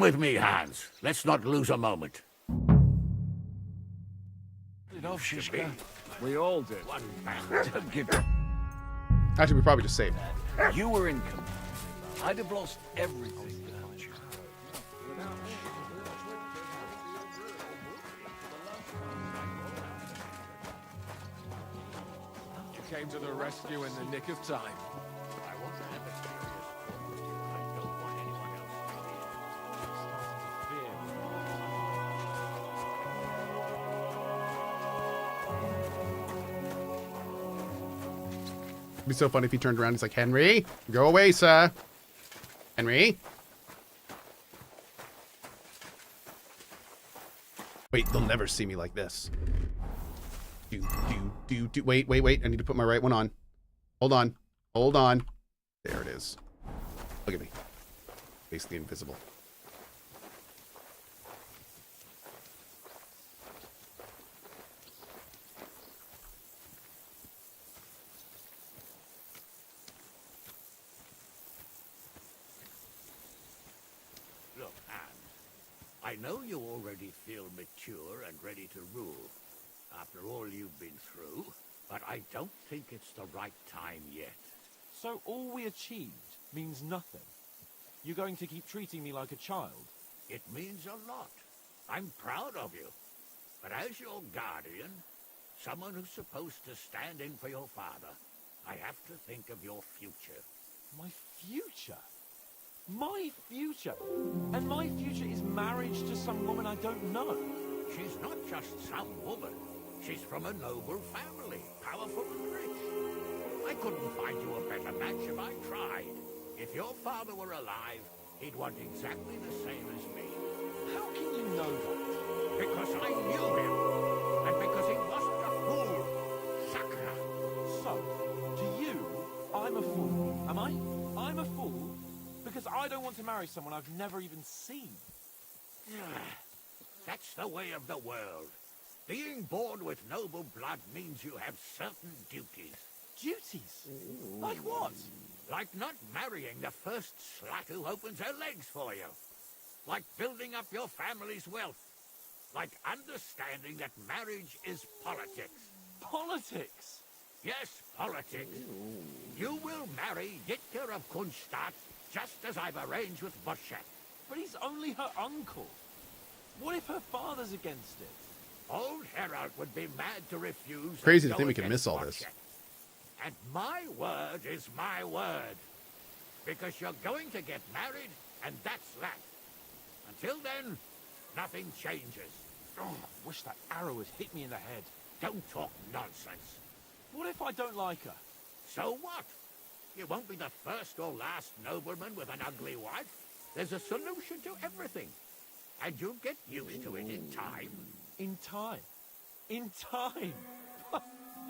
with me, Hans. Let's not lose a moment. We all did. Actually, we probably just saved. You were in command. I'd have lost everything without you. You came to the rescue in the nick of time. I want to have a serious talk with you. I don't want anyone else It'd be so funny if he turned around and he's like, Henry, go away, sir. Henry? Wait, they'll never see me like this. Wait. I need to put my right one on. Hold on. There it is. Look at me. Basically invisible. Look, Hans, I know you already feel mature and ready to rule after all you've been through, but I don't think it's the right time yet. So all we achieved means nothing? You're going to keep treating me like a child? It means a lot. I'm proud of you. But as your guardian, someone who's supposed to stand in for your father, I have to think of your future. My future? My future? And my future is marriage to some woman I don't know. She's not just some woman. She's from a noble family, powerful and rich. I couldn't find you a better match if I tried. If your father were alive, he'd want exactly the same as me. How can you know that? Because I knew him. And because he wasn't a fool. Sucker. So, to you, I'm a fool, am I? I'm a fool because I don't want to marry someone I've never even seen. That's the way of the world. Being born with noble blood means you have certain duties. Duties? Like what? Like not marrying the first slut who opens her legs for you. Like building up your family's wealth. Like understanding that marriage is politics. Politics? Yes, politics. You will marry Ditka of Kunstadt, just as I've arranged with Boschek. But he's only her uncle. What if her father's against it? Old Herald would be mad to refuse. Crazy to think we can miss all this. And my word is my word. Because you're going to get married, and that's that. Until then, nothing changes. Oh, I wish that arrow had hit me in the head. Don't talk nonsense. What if I don't like her? So what? You won't be the first or last nobleman with an ugly wife. There's a solution to everything. And you'll get used to it in time. In time? In time?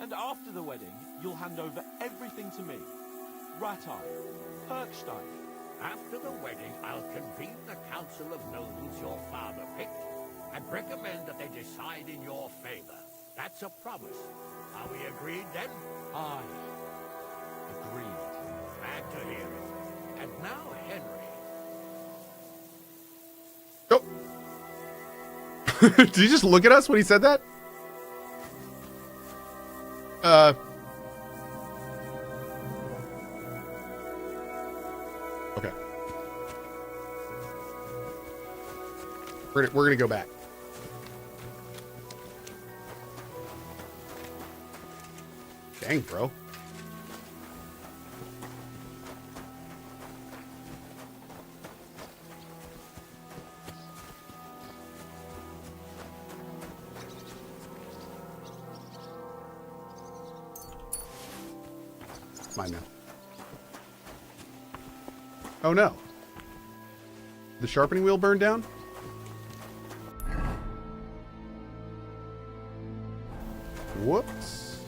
And after the wedding, you'll hand over everything to me. Ratai, Herkstein. After the wedding, I'll convene the council of nobles your father picked and recommend that they decide in your favor. That's a promise. Are we agreed then? Aye. Agreed. Glad to hear it. And now, Henry. Go. Did you just look at us when he said that? Okay. We're gonna go back. Dang, bro. Mine now. Oh no. The sharpening wheel burned down? Whoops.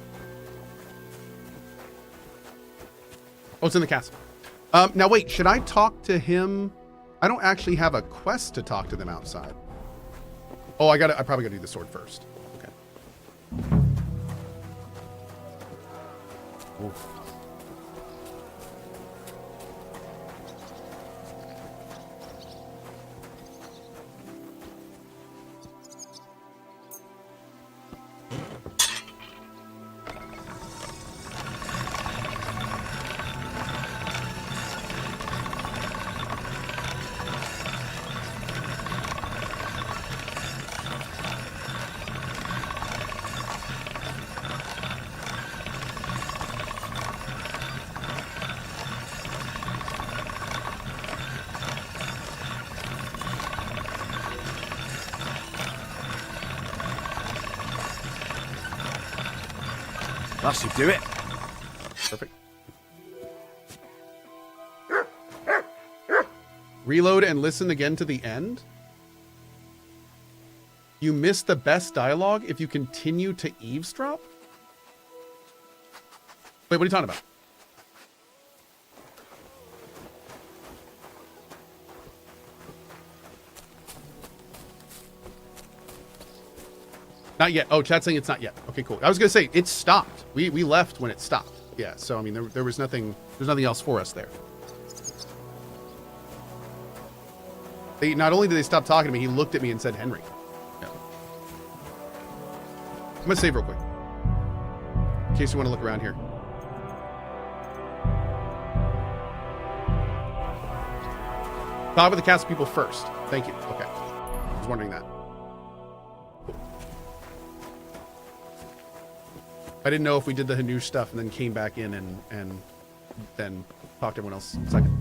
Oh, it's in the castle. Now wait, should I talk to him? I don't actually have a quest to talk to them outside. Oh, I probably gotta do the sword first. Okay. Oof. That should do it. Perfect. Reload and listen again to the end. You miss the best dialogue if you continue to eavesdrop? Wait, what are you talking about? Not yet. Oh, chat's saying it's not yet. Okay, cool. I was gonna say it stopped. We left when it stopped. Yeah. So I mean, there was nothing. There's nothing else for us there. They not only did they stop talking to me, he looked at me and said, "Henry." Yeah. I'm gonna save real quick in case you want to look around here. Talk with the cast people first. Thank you. Okay. I was wondering that. I didn't know if we did the Hanush stuff and then came back in and then talked to everyone else. Second.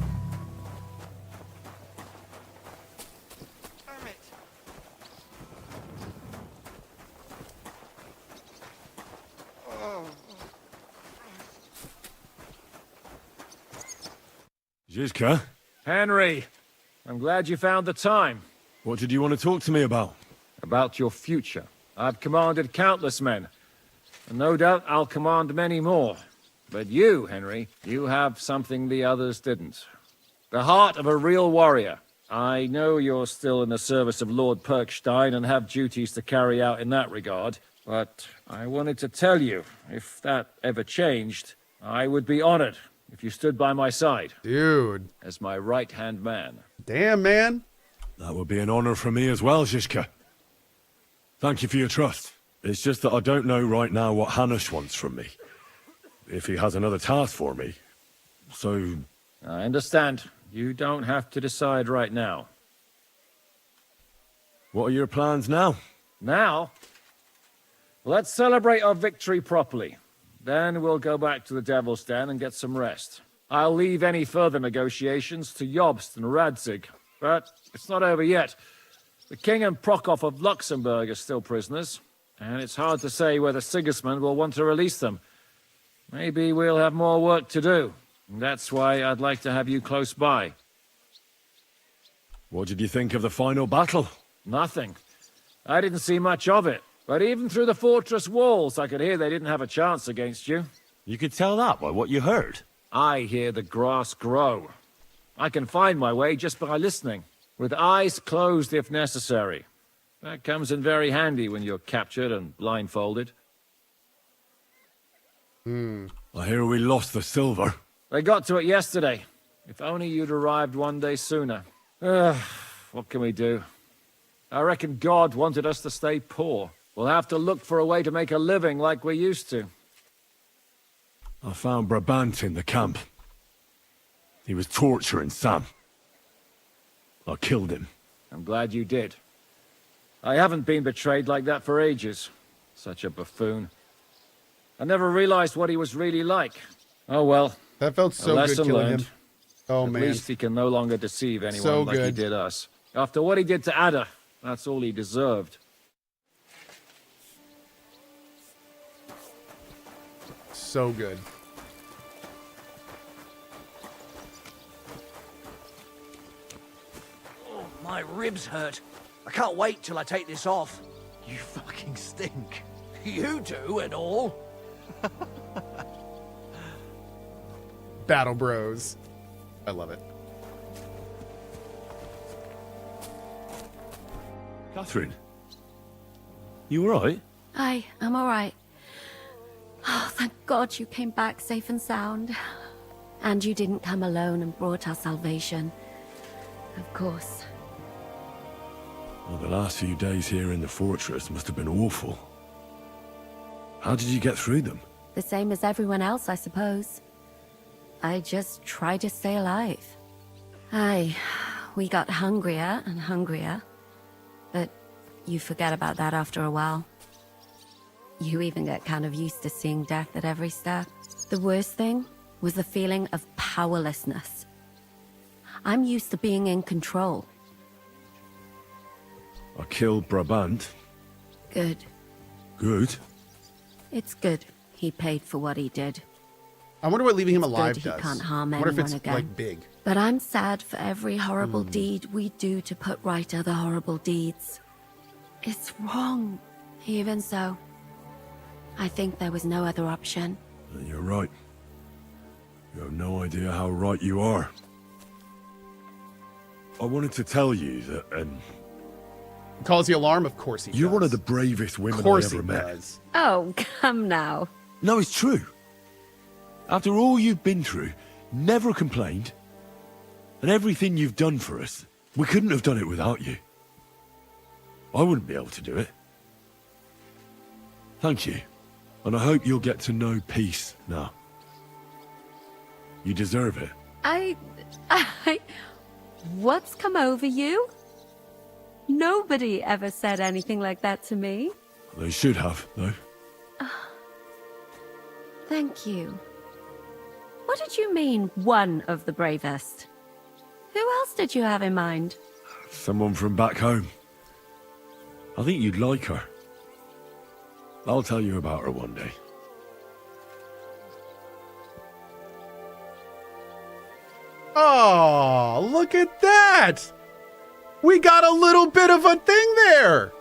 Zizka? Henry, I'm glad you found the time. What did you want to talk to me about? About your future. I've commanded countless men, and no doubt I'll command many more. But you, Henry, you have something the others didn't. The heart of a real warrior. I know you're still in the service of Lord Perkstein and have duties to carry out in that regard, but I wanted to tell you, if that ever changed, I would be honored if you stood by my side. Dude. As my right-hand man. Damn, man. That would be an honor for me as well, Zizka. Thank you for your trust. It's just that I don't know right now what Hanush wants from me. If he has another task for me. So... I understand. You don't have to decide right now. What are your plans now? Now? Let's celebrate our victory properly. Then we'll go back to the Devil's Den and get some rest. I'll leave any further negotiations to Jobst and Radzig. But it's not over yet. The King and Prokop of Luxembourg are still prisoners, and it's hard to say whether Sigismund will want to release them. Maybe we'll have more work to do. That's why I'd like to have you close by. What did you think of the final battle? Nothing. I didn't see much of it. But even through the fortress walls, I could hear they didn't have a chance against you. You could tell that by what you heard. I hear the grass grow. I can find my way just by listening, with eyes closed if necessary. That comes in very handy when you're captured and blindfolded. I hear we lost the silver. They got to it yesterday. If only you'd arrived one day sooner. What can we do? I reckon God wanted us to stay poor. We'll have to look for a way to make a living like we used to. I found Brabant in the camp. He was torturing Sam. I killed him. I'm glad you did. I haven't been betrayed like that for ages. Such a buffoon. I never realized what he was really like. Oh well. That felt so good killing learned. him. Oh, man. At least he can no longer deceive anyone So like he good. did us. After what he did to Ada, that's all he deserved. So good. Oh, my ribs hurt. I can't wait till I take this off. You fucking stink. You do and all. Battle Bros. I love it. Catherine? You alright? I'm all right. Oh, thank God you came back safe and sound. And you didn't come alone and brought our salvation. Of course. Well, the last few days here in the fortress must have been awful. How did you get through them? The same as everyone else, I suppose. I just try to stay alive. We got hungrier and hungrier. But you forget about that after a while. You even get kind of used to seeing death at every step. The worst thing was the feeling of powerlessness. I'm used to being in control. I killed Brabant. Good. Good. It's good. He paid for what he did. I wonder what leaving him It's alive good he does. can't harm I wonder if anyone it's again. like big. But I'm sad for every horrible deed we do to put right other horrible deeds. It's wrong. Even so, I think there was no other option. You're right. You have no idea how right you are. I wanted to tell you that, Calls the alarm? Of course he does. you're one of the bravest women Of course I he ever met. does. Oh, come now. No, it's true. After all you've been through, never complained, and everything you've done for us, we couldn't have done it without you. I wouldn't be able to do it. Thank you, and I hope you'll get to know peace now. You deserve it. What's come over you? Nobody ever said anything like that to me. They should have, though. Thank you. What did you mean, one of the bravest? Who else did you have in mind? Someone from back home. I think you'd like her. I'll tell you about her one day. Oh, look at that! We got a little bit of a thing there!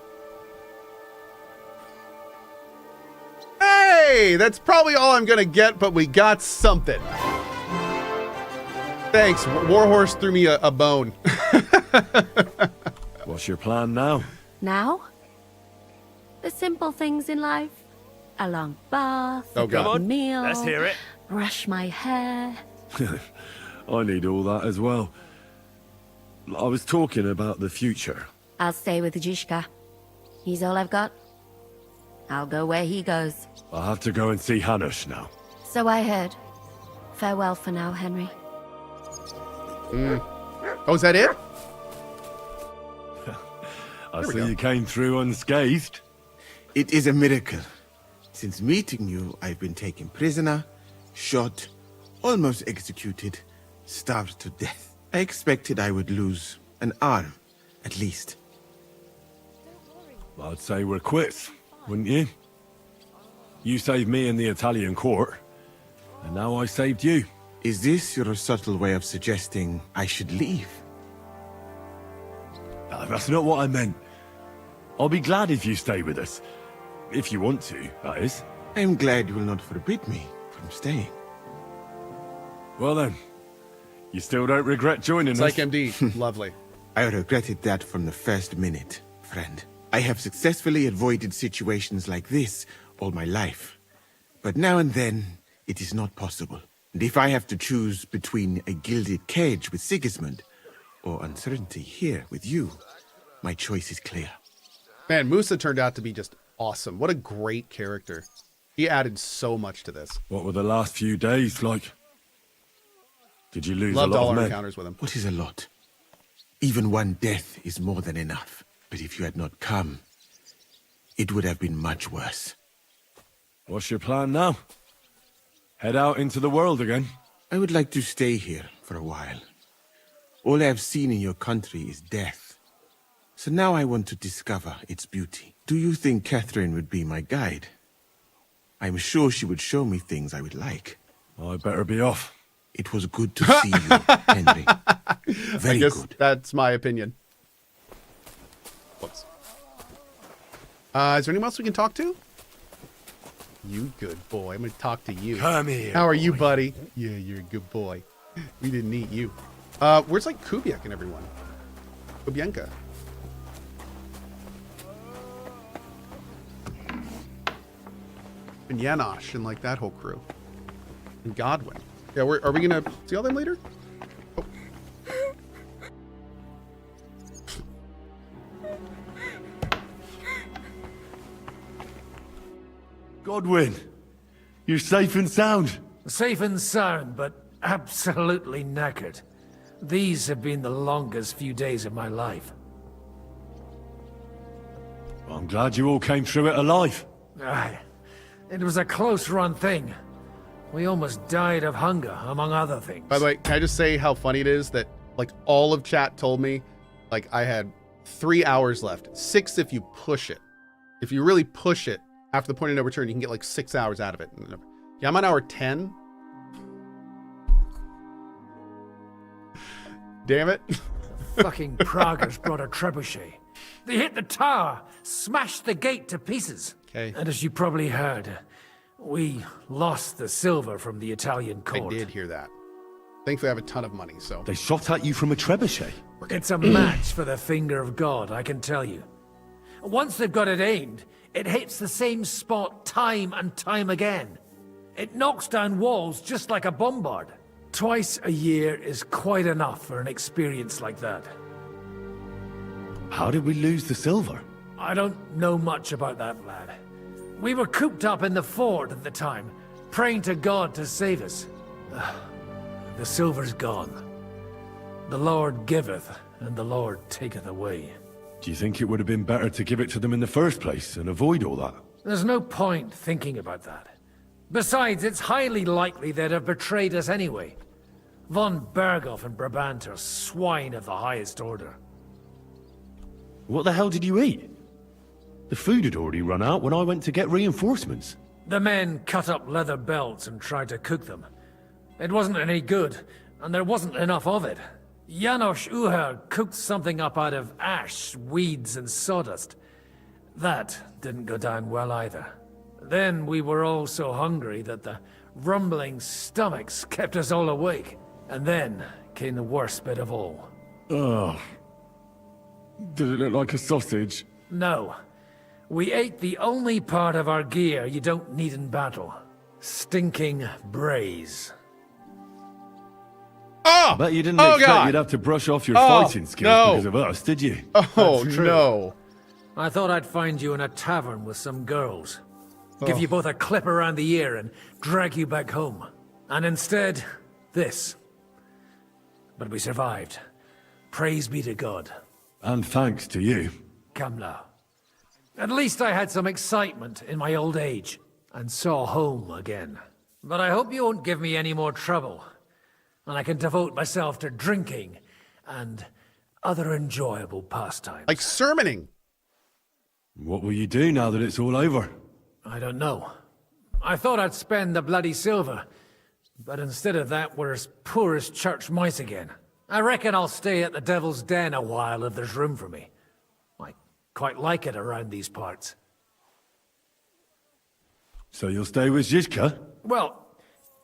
Hey, that's probably all I'm gonna get, but we got something. Thanks, Warhorse threw me a bone. What's your plan now? Now? The simple things in life. A long bath, Oh, a God. good Come on, meal, let's hear it. brush my hair. I need all that as well. I was talking about the future. I'll stay with Zizka. He's all I've got. I'll go where he goes. I'll have to go and see Hanush now. So I heard. Farewell for now, Henry. Oh, is that it? I There we see go. you came through unscathed. It is a miracle. Since meeting you, I've been taken prisoner, shot, almost executed, starved to death. I expected I would lose an arm, at least. I'd say we're quits, wouldn't you? You saved me in the Italian court, and now I saved you. Is this your subtle way of suggesting I should leave? That's not what I meant. I'll be glad if you stay with us. If you want to, that is. I am glad you will not forbid me from staying. Well then, you still don't regret joining It's us? like MD. Lovely. I regretted that from the first minute, friend. I have successfully avoided situations like this all my life. But now and then, it is not possible. And if I have to choose between a gilded cage with Sigismund or uncertainty here with you, my choice is clear. Man, Musa turned out to be just awesome. What a great character. He added so much to this. What were the last few days like? Did you lose Loved a all lot of our men? encounters with him. What is a lot? Even one death is more than enough. But if you had not come, it would have been much worse. What's your plan now? Head out into the world again? I would like to stay here for a while. All I have seen in your country is death. So now I want to discover its beauty. Do you think Catherine would be my guide? I'm sure she would show me things I would like. I better be off. It was good to see you, Henry. Very I guess good. that's my opinion. Whoops. Is there anyone else we can talk to? You good boy. I'm going to talk to you. Come here. How are you, buddy? Yeah, you're a good boy. We didn't eat you. Where's like Kubiak and everyone? Kubianka. And Janosch and like that whole crew. And Godwin. Yeah, are we gonna see all them later? Oh. Godwin, you're safe and sound. Safe and sound, but absolutely knackered. These have been the longest few days of my life. I'm glad you all came through it alive. Aye. It was a close-run thing. We almost died of hunger, among other things. By the way, can I just say how funny it is that like all of chat told me like I had 3 hours left. 6 if you push it. If you really push it, After the point of no return, you can get like 6 hours out of it. Yeah, I'm on hour 10. Damn it. Fucking Praguers brought a trebuchet. They hit the tower, smashed the gate to pieces. Okay. And as you probably heard, we lost the silver from the Italian court. I did hear that. Thankfully, I have a ton of money, so... They shot at you from a trebuchet. It's a match for the finger of God, I can tell you. Once they've got it aimed, it hits the same spot time and time again. It knocks down walls just like a bombard. Twice a year is quite enough for an experience like that. How did we lose the silver? I don't know much about that, lad. We were cooped up in the fort at the time, praying to God to save us. The silver's gone. The Lord giveth, and the Lord taketh away. Do you think it would have been better to give it to them in the first place and avoid all that? There's no point thinking about that. Besides, it's highly likely they'd have betrayed us anyway. Von Berghoff and Brabant are swine of the highest order. What the hell did you eat? The food had already run out when I went to get reinforcements. The men cut up leather belts and tried to cook them. It wasn't any good, and there wasn't enough of it. Janos Uher cooked something up out of ash, weeds, and sawdust. That didn't go down well either. Then we were all so hungry that the rumbling stomachs kept us all awake. And then came the worst bit of all. Ugh. Did it look like a sausage? No. We ate the only part of our gear you don't need in battle. Stinking braise. Oh! I bet you didn't Oh, expect God. you'd have to brush off your fighting skills no. because of us, did you? Oh, That's true. no. I thought I'd find you in a tavern with some girls. Give you both a clip around the ear and drag you back home. And instead, this. But we survived. Praise be to God. And thanks to you. Come now. At least I had some excitement in my old age, and saw home again. But I hope you won't give me any more trouble, and I can devote myself to drinking and other enjoyable pastimes. Like sermoning. What will you do now that it's all over? I don't know. I thought I'd spend the bloody silver, but instead of that, we're as poor as church mice again. I reckon I'll stay at the Devil's Den a while if there's room for me. I quite like it around these parts. So you'll stay with Zizka? Well,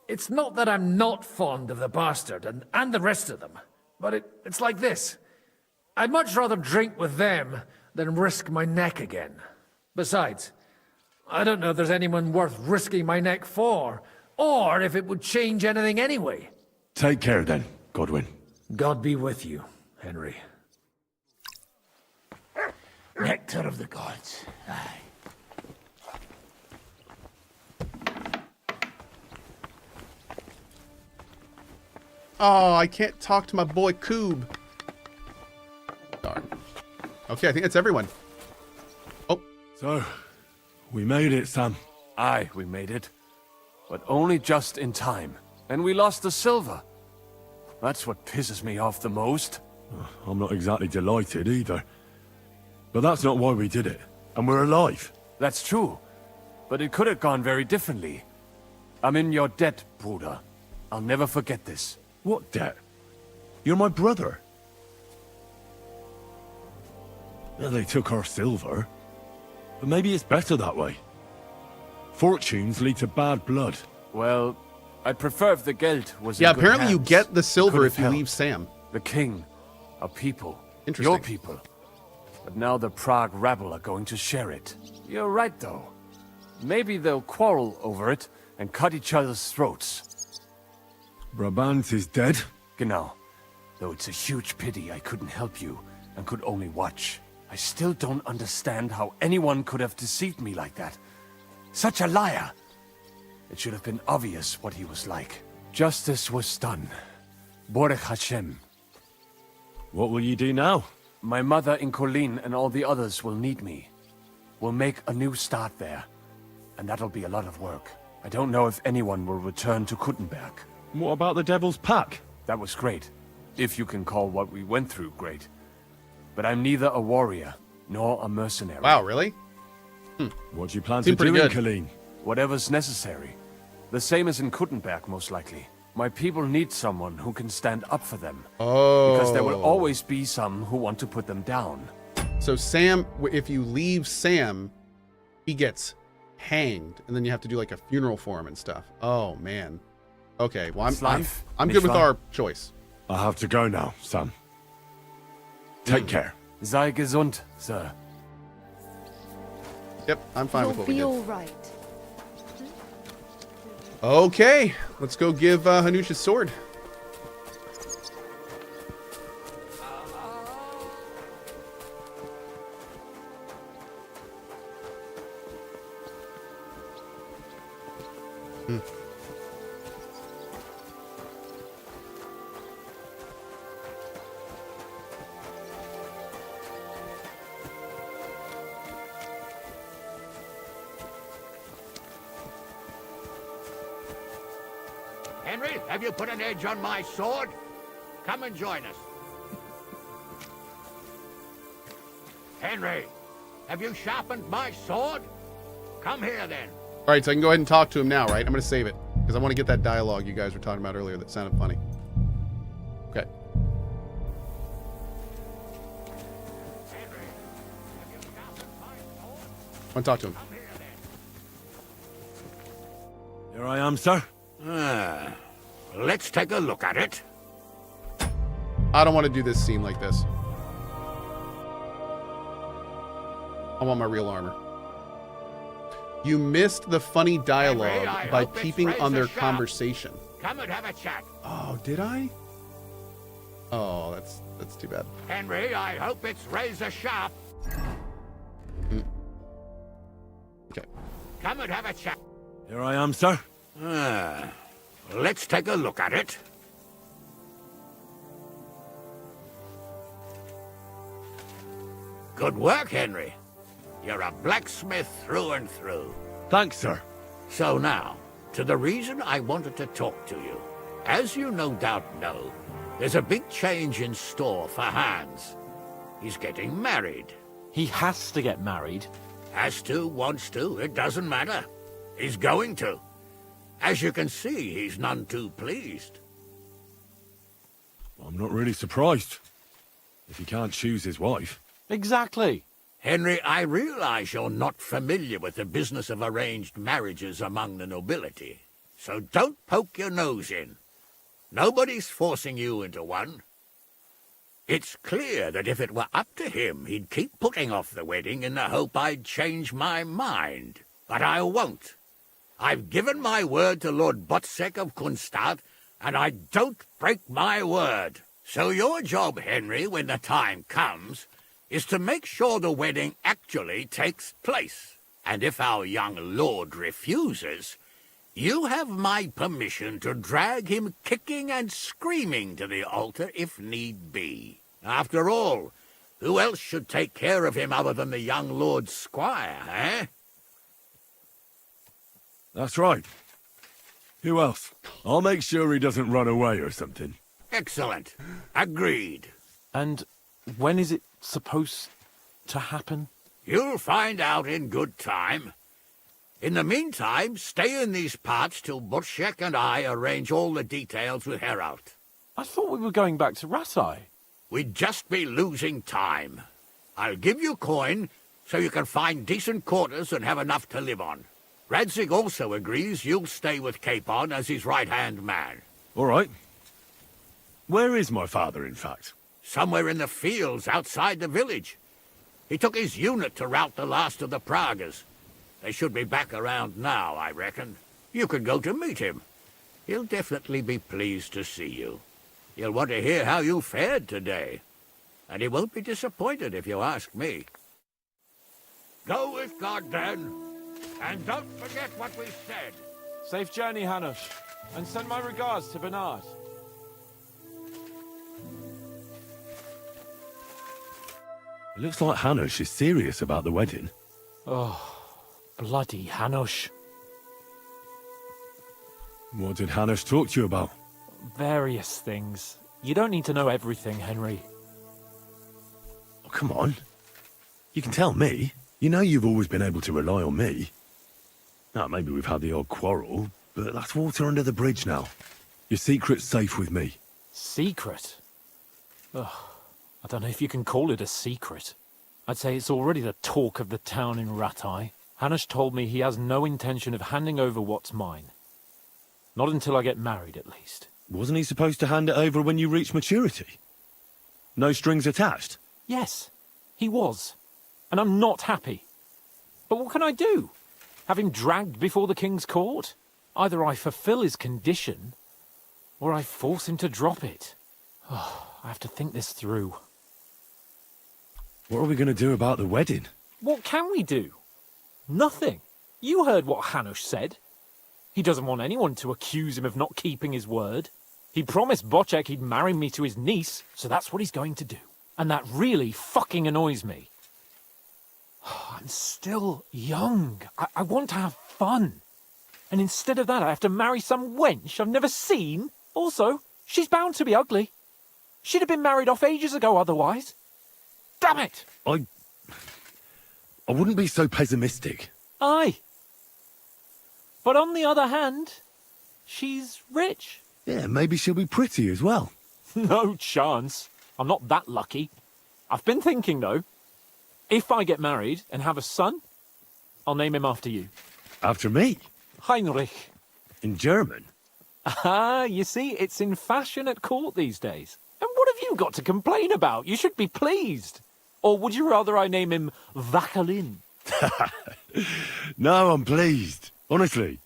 it's not that I'm not fond of the bastard and the rest of them, but it's like this. I'd much rather drink with them than risk my neck again. Besides, I don't know if there's anyone worth risking my neck for, or if it would change anything anyway. Take care then, Godwin. God be with you, Henry. Nectar of the gods. Aye. Oh, I can't talk to my boy Coob. Darn. Okay, I think that's everyone. Oh. So, we made it, Sam. Aye, we made it. But only just in time. And we lost the silver. That's what pisses me off the most. I'm not exactly delighted either. But that's not why we did it. And we're alive. That's true. But it could have gone very differently. I'm in your debt, Bruder. I'll never forget this. What debt? You're my brother. Well, they took our silver. But maybe it's better that way. Fortunes lead to bad blood. Well, I'd prefer if the geld was Yeah, in good apparently you hands. get the silver Could if have you helped. leave Sam. The king, our people, Interesting. your people. But now the Prague rabble are going to share it. You're right, though. Maybe they'll quarrel over it and cut each other's throats. Brabant is dead. Genau. Though it's a huge pity I couldn't help you and could only watch. I still don't understand how anyone could have deceived me like that. Such a liar! It should have been obvious what he was like. Justice was done. Borech Hashem. What will you do now? My mother in Colleen and all the others will need me. We'll make a new start there. And that'll be a lot of work. I don't know if anyone will return to Kuttenberg. What about the Devil's Pack? That was great. If you can call what we went through great. But I'm neither a warrior, nor a mercenary. Wow, really? What do you plan Seemed to do pretty in good. Colleen? Whatever's necessary. The same as in Kuttenberg, most likely. My people need someone who can stand up for them. Oh. Because there will always be some who want to put them down. So Sam, if you leave Sam, he gets hanged, and then you have to do like a funeral for him and stuff. Oh man. Okay. Well, I'm good with our choice. I have to go now, Sam. Take care. Sei gesund, sir. Yep, I'm fine with You'll what we be did. all right. Okay, let's go give Hanush his sword. Henry, have you put an edge on my sword? Come and join us. Henry, have you sharpened my sword? Come here then. All right, so I can go ahead and talk to him now, right? I'm going to save it because I want to get that dialogue you guys were talking about earlier that sounded funny. Okay. Henry, have you sharpened my sword? I want to talk to him. Come here then. Here I am, sir. Let's take a look at it. I don't want to do this scene like this. I want my real armor. You missed the funny dialogue Henry, I by hope it's peeping on their razor sharp. conversation. Come and have a chat. Oh, did I? Oh, that's too bad. Henry, I hope it's razor sharp. Okay. Come and have a chat. Here I am, sir. Let's take a look at it. Good work, Henry. You're a blacksmith through and through. Thanks, sir. So now, to the reason I wanted to talk to you. As you no doubt know, there's a big change in store for Hans. He's getting married. He has to get married. Has to, wants to, it doesn't matter. He's going to. As you can see, he's none too pleased. I'm not really surprised. If he can't choose his wife. Exactly. Henry, I realize you're not familiar with the business of arranged marriages among the nobility, so don't poke your nose in. Nobody's forcing you into one. It's clear that if it were up to him, he'd keep putting off the wedding in the hope I'd change my mind. But I won't. I've given my word to Lord Botzek of Kunstadt, and I don't break my word. So your job, Henry, when the time comes, is to make sure the wedding actually takes place. And if our young lord refuses, you have my permission to drag him kicking and screaming to the altar if need be. After all, who else should take care of him other than the young lord's squire, eh? That's right. Who else? I'll make sure he doesn't run away or something. Excellent. Agreed. And when is it supposed to happen? You'll find out in good time. In the meantime, stay in these parts till Butchek and I arrange all the details with Herald. I thought we were going back to Ratai. We'd just be losing time. I'll give you coin so you can find decent quarters and have enough to live on. Radzig also agrees you'll stay with Capon as his right-hand man. All right. Where is my father, in fact? Somewhere in the fields outside the village. He took his unit to rout the last of the Pragas. They should be back around now, I reckon. You could go to meet him. He'll definitely be pleased to see you. He'll want to hear how you fared today. And he won't be disappointed if you ask me. Go with God, then. And don't forget what we said. Safe journey, Hanush. And send my regards to Bernard. It looks like Hanush is serious about the wedding. Oh, bloody Hanush. What did Hanush talk to you about? Various things. You don't need to know everything, Henry. Oh, come on. You can tell me. You know you've always been able to rely on me. Now, maybe we've had the odd quarrel, but that's water under the bridge now. Your secret's safe with me. Secret? Ugh, I don't know if you can call it a secret. I'd say it's already the talk of the town in Rattay. Hanush told me he has no intention of handing over what's mine. Not until I get married, at least. Wasn't he supposed to hand it over when you reach maturity? No strings attached? Yes, he was. And I'm not happy. But what can I do? Have him dragged before the king's court? Either I fulfill his condition, or I force him to drop it. Oh, I have to think this through. What are we going to do about the wedding? What can we do? Nothing. You heard what Hanush said. He doesn't want anyone to accuse him of not keeping his word. He promised Bocek he'd marry me to his niece, so that's what he's going to do. And that really fucking annoys me. I'm still young. I want to have fun. And instead of that, I have to marry some wench I've never seen. Also, she's bound to be ugly. She'd have been married off ages ago otherwise. Damn it! I wouldn't be so pessimistic. Aye. But on the other hand, she's rich. Yeah, maybe she'll be pretty as well. No chance. I'm not that lucky. I've been thinking, though. If I get married and have a son, I'll name him after you. After me? Heinrich. In German? Ah, you see, it's in fashion at court these days. And what have you got to complain about? You should be pleased. Or would you rather I name him Vachelin? No, I'm pleased. Honestly.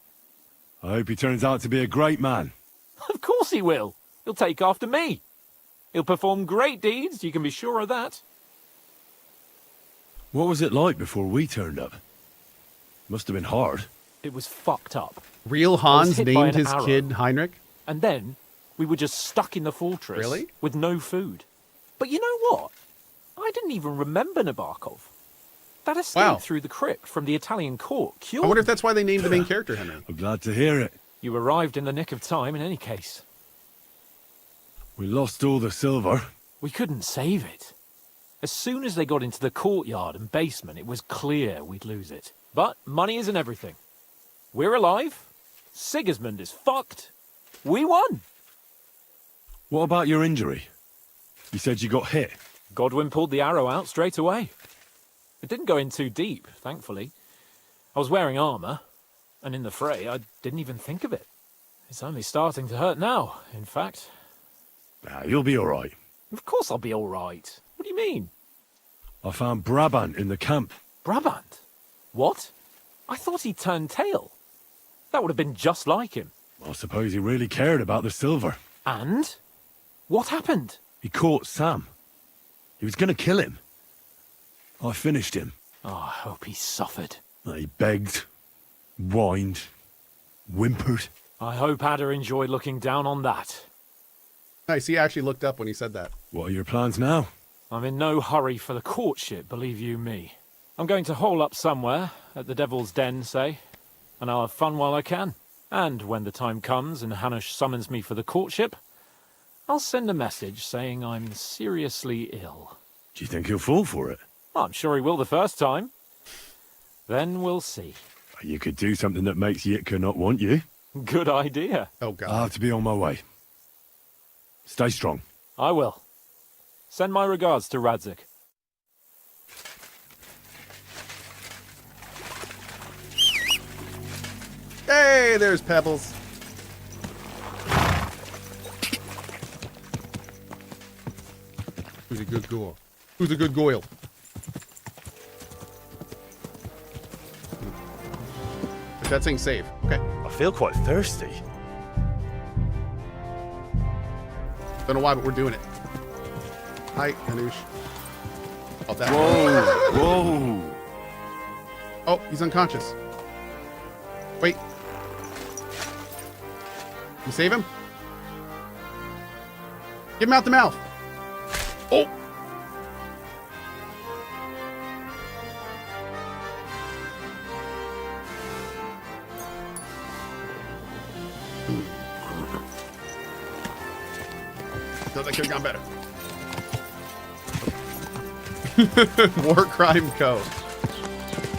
I hope he turns out to be a great man. Of course he will. He'll take after me. He'll perform great deeds, you can be sure of that. What was it like before we turned up? Must have been hard. It was fucked up. Real I was Hans hit by named an his arrow. kid Heinrich? And then we were just stuck in the fortress. Really? With no food. But you know what? I didn't even remember Nabokov. That escape Wow. through the crypt from the Italian court I cured wonder if that's why they named the main character Henry. I'm glad to hear it. You arrived in the nick of time in any case. We lost all the silver. We couldn't save it. As soon as they got into the courtyard and basement, it was clear we'd lose it. But money isn't everything. We're alive. Sigismund is fucked. We won. What about your injury? You said you got hit. Godwin pulled the arrow out straight away. It didn't go in too deep, thankfully. I was wearing armor, and in the fray, I didn't even think of it. It's only starting to hurt now, in fact. You'll be all right. Of course I'll be all right. What do you mean? I found Brabant in the camp. Brabant? What? I thought he turned tail. That would have been just like him. I suppose he really cared about the silver. And? What happened? He caught Sam. He was going to kill him. I finished him. Oh, I hope he suffered. He begged, whined, whimpered. I hope Ada enjoyed looking down on that. Nice, he actually looked up when he said that. What are your plans now? I'm in no hurry for the courtship, believe you me. I'm going to hole up somewhere, at the Devil's Den, say, and I'll have fun while I can. And when the time comes and Hanush summons me for the courtship, I'll send a message saying I'm seriously ill. Do you think he'll fall for it? I'm sure he will the first time. Then we'll see. You could do something that makes Yitka not want you. Good idea. Oh, God. I'll have to be on my way. Stay strong. I will. Send my regards to Radzik. Hey, there's Pebbles. Who's a good goyle? Who's a good goyle? But that thing's safe. Okay. I feel quite thirsty. Don't know why, but we're doing it. Hi, Hanush. Oh, that. Whoa! Whoa! Oh, he's unconscious. Wait. You save him? Give him out the mouth. Oh! Thought that could have gone better. War Crime Co.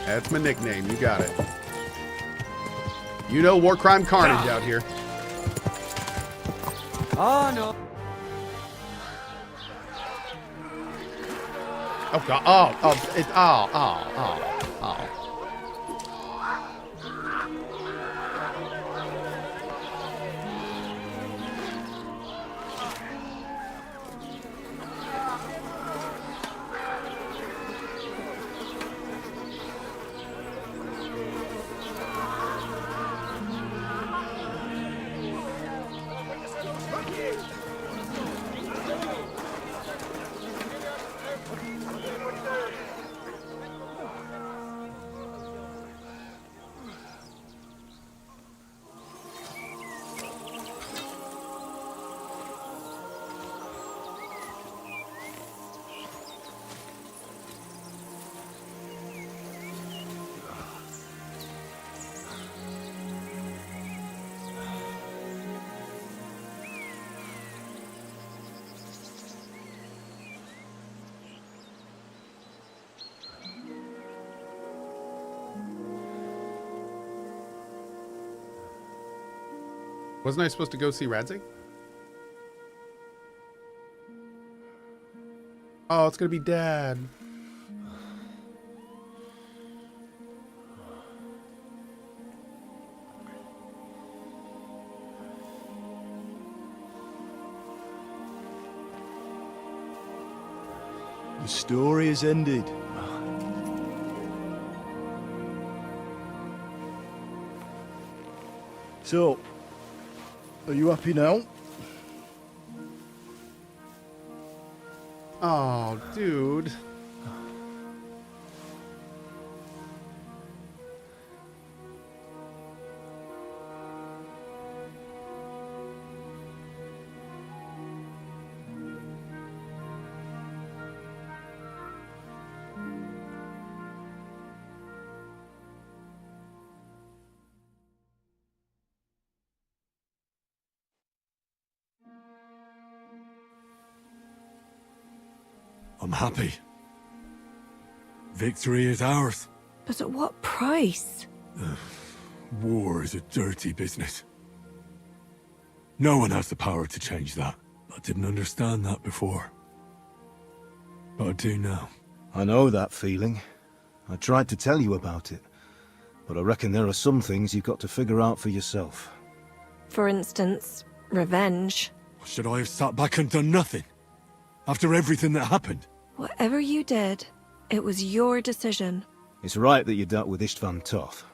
That's my nickname. You got it. You know War Crime Carnage out here. Oh, no. Oh, God. Oh. Wasn't I supposed to go see Radzig? Oh, it's gonna be Dad. The story is ended. So, are you happy now? Oh, dude. I'm happy. Victory is ours. But at what price? War is a dirty business. No one has the power to change that. I didn't understand that before. But I do now. I know that feeling. I tried to tell you about it. But I reckon there are some things you've got to figure out for yourself. For instance, revenge. Should I have sat back and done nothing? After everything that happened? Whatever you did, it was your decision. It's right that you dealt with Istvan tough.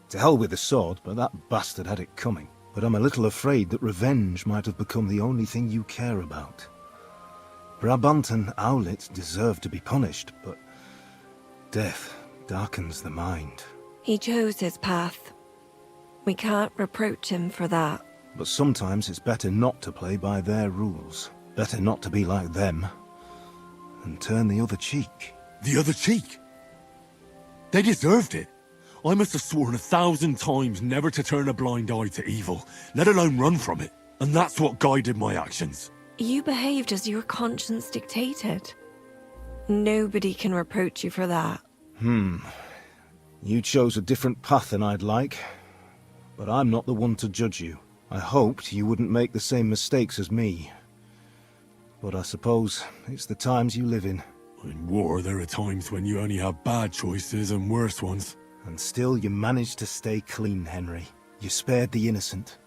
To hell with the sword, but that bastard had it coming. But I'm a little afraid that revenge might have become the only thing you care about. Brabant and Owlet deserve to be punished, but death darkens the mind. He chose his path. We can't reproach him for that. But sometimes it's better not to play by their rules. Better not to be like them. And turn the other cheek. The other cheek? They deserved it. I must have sworn 1,000 times never to turn a blind eye to evil, let alone run from it. And that's what guided my actions. You behaved as your conscience dictated. Nobody can reproach you for that. You chose a different path than I'd like. But I'm not the one to judge you. I hoped you wouldn't make the same mistakes as me. But I suppose it's the times you live in. In war, there are times when you only have bad choices and worse ones. And still you managed to stay clean, Henry. You spared the innocent,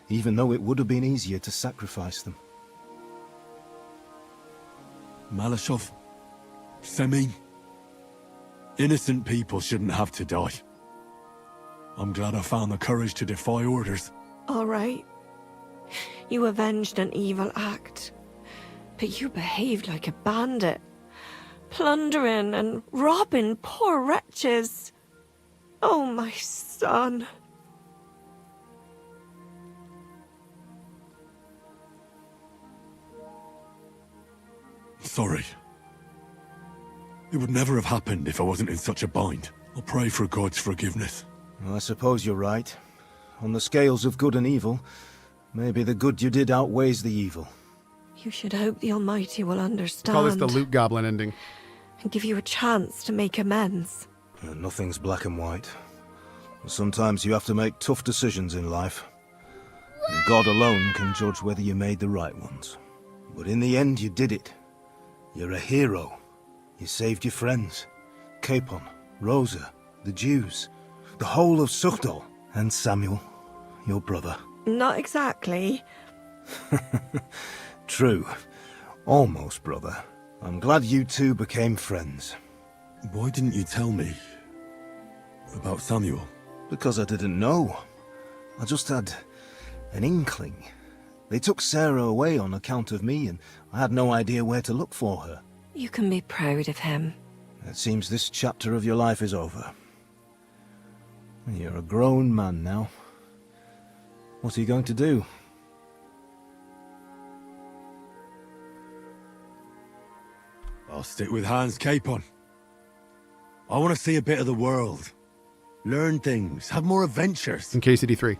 even though it would have been easier to sacrifice them. Malashov, Semyon, innocent people shouldn't have to die. I'm glad I found the courage to defy orders. All right. You avenged an evil act. But you behaved like a bandit. Plundering and robbing poor wretches. Oh, my son. Sorry. It would never have happened if I wasn't in such a bind. I'll pray for God's forgiveness. I suppose you're right. On the scales of good and evil, maybe the good you did outweighs the evil. You should hope the Almighty will understand. Call this the Loot Goblin ending. And give you a chance to make amends. Nothing's black and white. Sometimes you have to make tough decisions in life. And God alone can judge whether you made the right ones. But in the end, you did it. You're a hero. You saved your friends. Capon, Rosa, the Jews, the whole of Suchdol, and Samuel, your brother. Not exactly. True. Almost, brother. I'm glad you two became friends. Why didn't you tell me about Samuel? Because I didn't know. I just had an inkling. They took Sarah away on account of me, and I had no idea where to look for her. You can be proud of him. It seems this chapter of your life is over. You're a grown man now. What are you going to do? I'll stick with Hans Capon. I want to see a bit of the world. Learn things, have more adventures. In KCD3.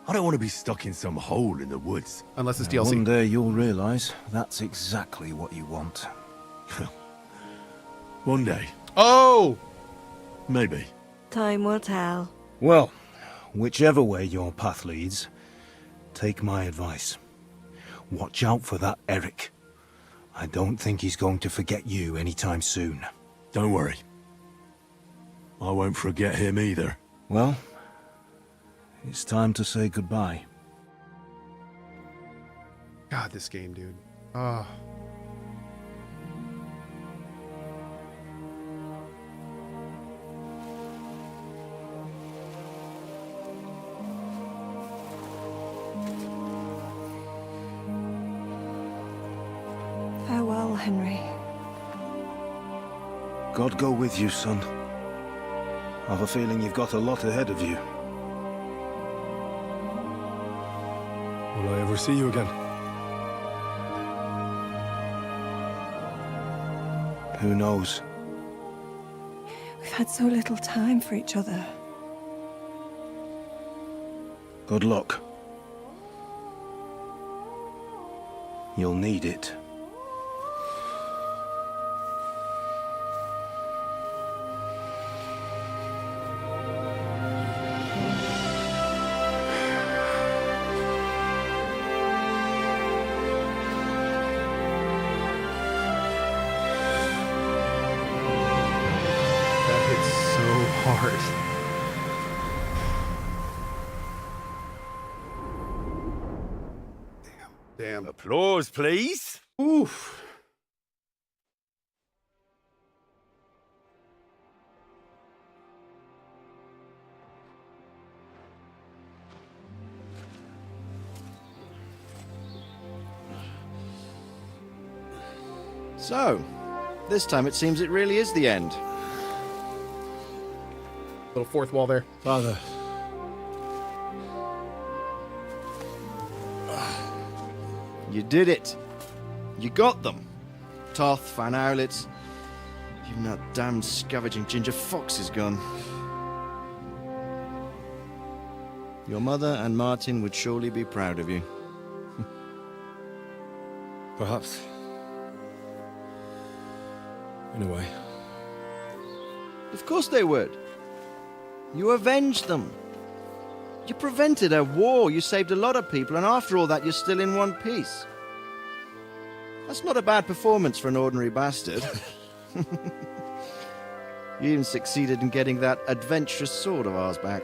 I don't want to be stuck in some hole in the woods. Unless it's Now, DLC. one day you'll realize that's exactly what you want. One day. Oh! Maybe. Time will tell. Well, whichever way your path leads, take my advice. Watch out for that Eric. I don't think he's going to forget you anytime soon. Don't worry. I won't forget him either. Well, it's time to say goodbye. God, this game, dude. Oh. Farewell, Henry. God go with you, son. I've a feeling you've got a lot ahead of you. Will I ever see you again? Who knows? We've had so little time for each other. Good luck. You'll need it. Hard. Damn. Applause, please. Oof. So, this time it seems it really is the end. Little fourth wall there. Father. You did it. You got them. Toth, Van Owlitz. Even that damned scavenging ginger fox is gone. Your mother and Martin would surely be proud of you. Perhaps. In a way. Of course they would. You avenged them. You prevented a war, you saved a lot of people, and after all that you're still in one piece. That's not a bad performance for an ordinary bastard. You even succeeded in getting that adventurous sword of ours back.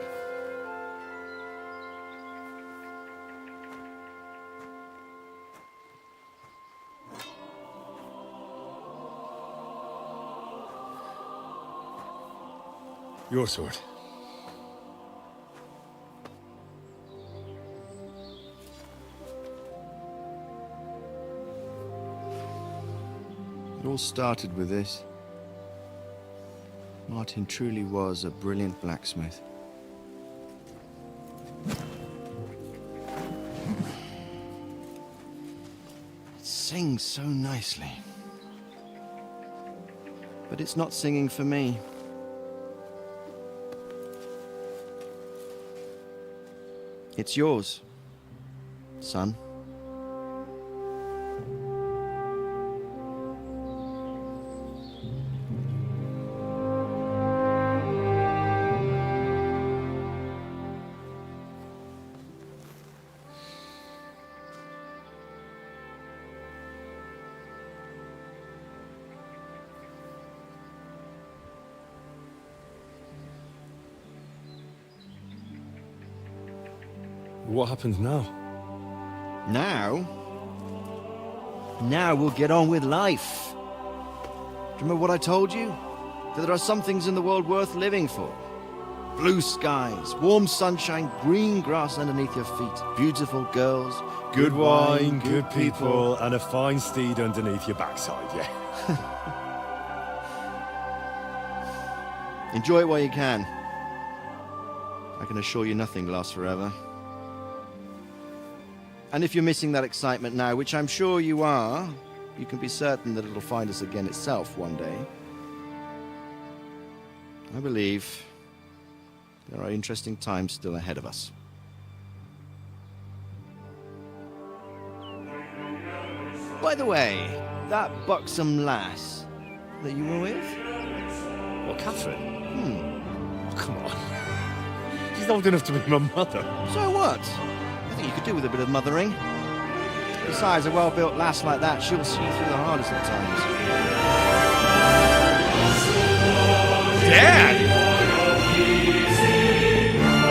Your sword. It all started with this. Martin truly was a brilliant blacksmith. It sings so nicely. But it's not singing for me. It's yours, son. What happens now? Now we'll get on with life. Do you remember what I told you? That there are some things in the world worth living for. Blue skies, warm sunshine, green grass underneath your feet, beautiful girls, Good wine, good people, and a fine steed underneath your backside, yeah. Enjoy it while you can. I can assure you nothing lasts forever. And if you're missing that excitement now, which I'm sure you are, you can be certain that it'll find us again itself one day. I believe there are interesting times still ahead of us. By the way, that buxom lass that you were with? What, Catherine? Oh, come on. She's old enough to be my mother. So what? I think you could do with a bit of mothering. Besides, a well-built lass like that, she'll see you through the hardest of times. Dad!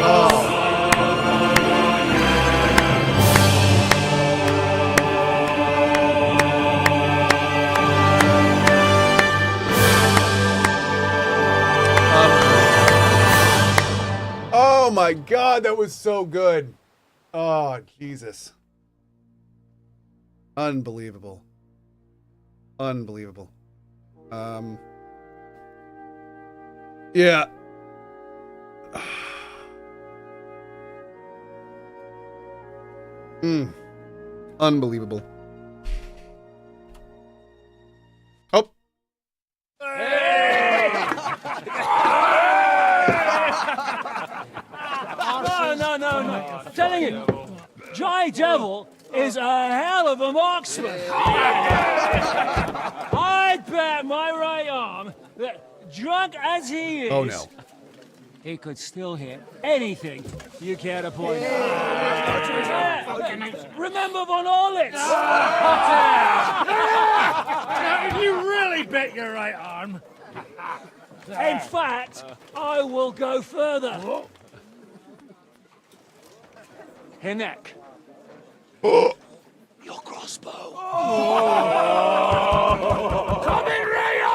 Oh. Oh my God, that was so good. Oh, Jesus. Unbelievable. Unbelievable. Yeah. Unbelievable. Oh. No. I'm telling you, Dry Devil is a hell of a marksman. I'd bet my right arm that, drunk as he is, Oh no. he could still hit anything you care to point. Remember Von Orlitz? You really bet your right arm. In fact, I will go further. Her neck. Your crossbow. Come in, Rayo!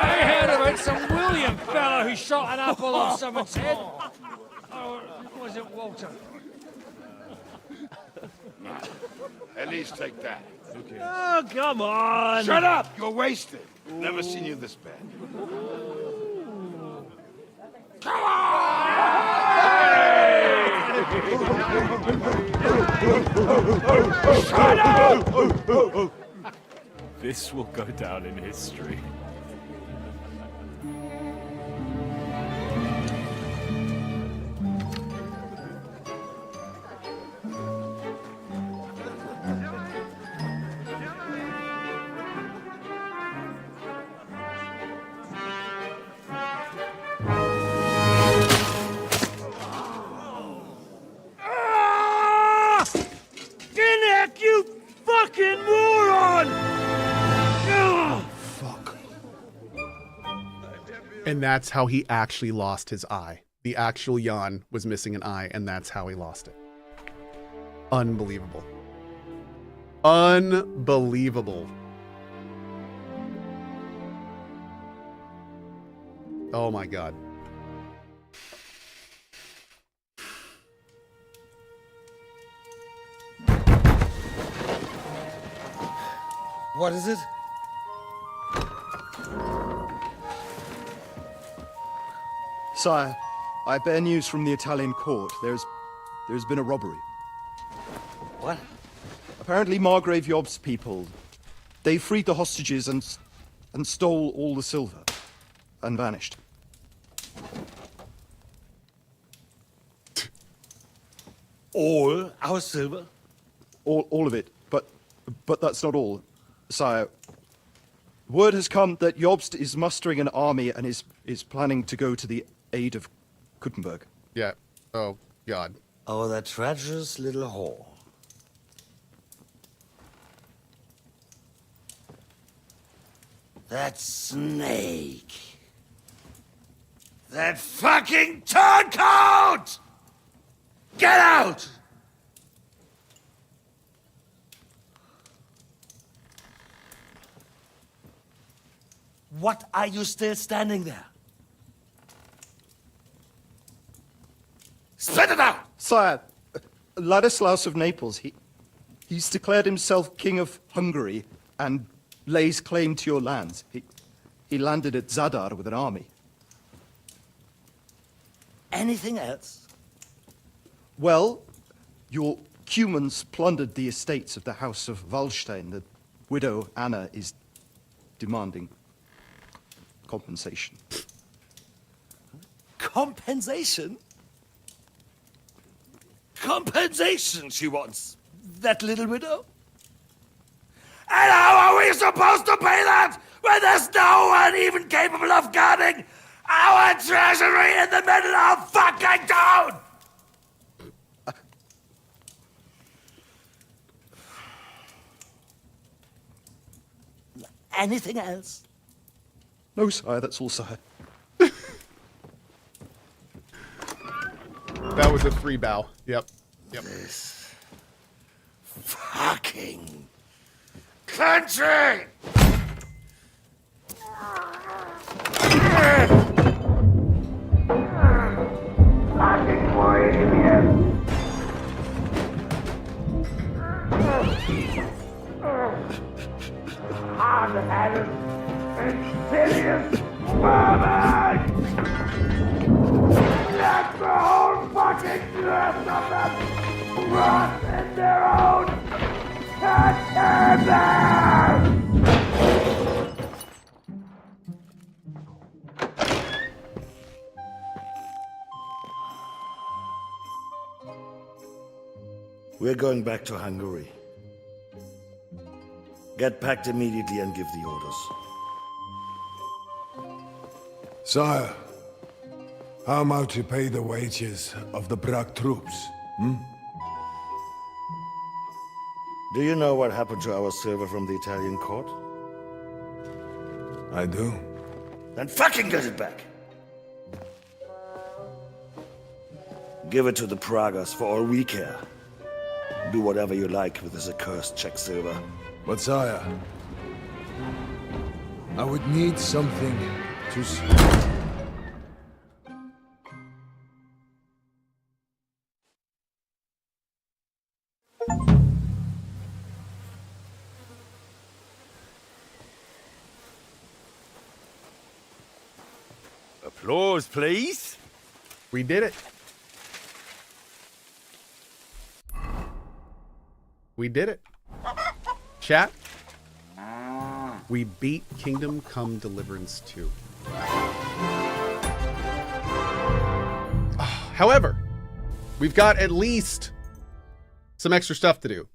I heard about some William fella who shot an apple off someone's head. Or was it Walter? At least take that. Okay. Oh, come on. Shut up! You're wasted. Never seen you this bad. Come Shut up! This will go down in history. And that's how he actually lost his eye. The actual Jan was missing an eye, and that's how he lost it. Unbelievable. Unbelievable. Oh my God. What is it? Sire, I bear news from the Italian court. There's been a robbery. What? Apparently Margrave Yob's people, they freed the hostages and stole all the silver and vanished. All our silver? All of it, but that's not all, sire. Word has come that Jobst is mustering an army and is planning to go to the aid of Kuttenberg. Yeah. Oh, God. Oh, that treacherous little whore. That snake. That fucking turncoat! Get out! What are you still standing there? Spit it out! Sire, Ladislaus of Naples, he's declared himself King of Hungary and lays claim to your lands. He landed at Zadar with an army. Anything else? Well, your Cumans plundered the estates of the House of Wallstein. The widow Anna is demanding compensation. Compensation? Compensation she wants. That little widow? And how are we supposed to pay that when there's no one even capable of guarding our treasury in the middle of fucking town? Anything else? No, sire, that's all, sire. That was a 3 bow. Yep. This fucking country! Fucking Bohemian! Hard-headed, insidious vermin! Let the whole fucking rest of them rot in their own containers! We're going back to Hungary. Get packed immediately and give the orders. Sire, how am I to pay the wages of the Prague troops? Do you know what happened to our silver from the Italian court? I do. Then fucking get it back! Give it to the Pragas for all we care. Do whatever you like with this accursed Czech silver. But sire, I would need something to... Applause, please. We did it. We did it. Chat. We beat Kingdom Come Deliverance 2. However, we've got at least some extra stuff to do.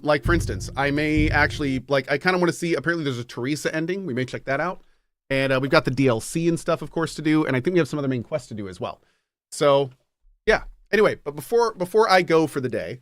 Like, for instance, I may actually, like, I kind of want to see, apparently there's a Teresa ending. We may check that out. And we've got the DLC and stuff, of course, to do. And I think we have some other main quests to do as well. So, yeah. Anyway, but before I go for the day,